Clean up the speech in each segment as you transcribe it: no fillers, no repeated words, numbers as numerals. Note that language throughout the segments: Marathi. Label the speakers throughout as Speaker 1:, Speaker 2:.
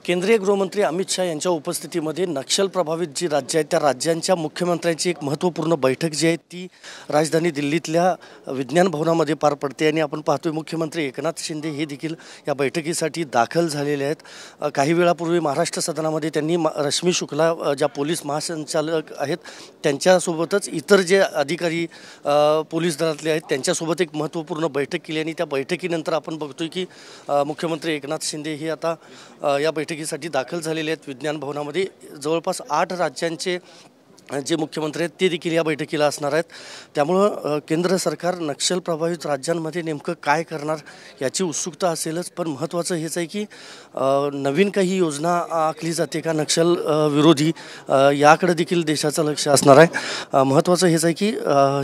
Speaker 1: केंद्रीय गृहमंत्री अमित शाह यांच्या उपस्थितीमध्ये नक्षल प्रभावित जी राज्य आहेत त्या राज्यांच्या मुख्यमंत्र्यांची एक महत्त्वपूर्ण बैठक जी आहे ती राजधानी दिल्लीतल्या विज्ञान भवनामध्ये पार पडते आणि आपण पाहतोय मुख्यमंत्री एकनाथ शिंदे हे देखील या बैठकीसाठी दाखल झालेले आहेत। काही वेळापूर्वी महाराष्ट्र सदनामध्ये त्यांनी रश्मी शुक्ला ज्या पोलीस महासंचालक आहेत त्यांच्यासोबतच इतर जे अधिकारी पोलीस दलातले आहेत त्यांच्यासोबत एक महत्त्वपूर्ण बैठक केली आणि त्या बैठकीनंतर आपण बघतोय की मुख्यमंत्री एकनाथ शिंदे हे आता या बैठकीसाठी दाखल झालेले आहेत विज्ञान भवनामध्ये। जवळपास 8 राज्यांचे जे मुख्यमंत्री आहेत ते देखील या बैठकीला असणार आहेत। त्यामुळं केंद्र सरकार नक्षल प्रभावित राज्यांमध्ये नेमकं काय करणार याची उत्सुकता असेलच, पण महत्त्वाचं हेच आहे की नवीन काही योजना आखली जाते का नक्षल विरोधी याकडे देखील देशाचं लक्ष असणार आहे। महत्त्वाचं हेच आहे की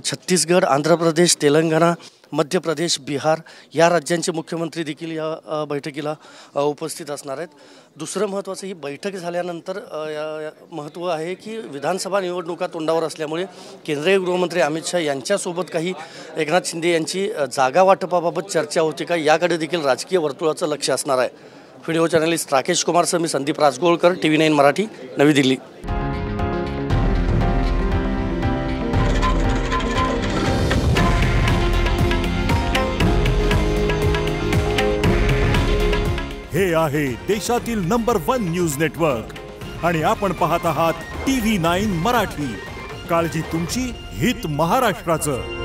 Speaker 1: छत्तीसगड, आंध्र प्रदेश, तेलंगणा, मध्य प्रदेश, बिहार या राज्यांचे मुख्यमंत्री देखील या बैठकीला उपस्थित असणार आहेत। दुसरं महत्त्वाचं ही बैठक झाल्यानंतर महत्त्व आहे की विधानसभा निवडणुका तोंडावर असल्यामुळे केंद्रीय गृहमंत्री अमित शाह यांच्यासोबत काही एकनाथ शिंदे यांची जागा वाटपाबाबत चर्चा होती का याकडे देखील राजकीय वर्तुळाचं लक्ष असणार आहे। व्हिडिओ जर्नलिस्ट राकेश कुमारसह मी संदीप राजगोळकर, TV9 मराठी, नवी दिल्ली।
Speaker 2: हे आहे देशातील नंबर 1 न्यूज नेटवर्क आणि आपण पाहत आहात TV9 मराठी। काळजी तुमची, हित महाराष्ट्राचं।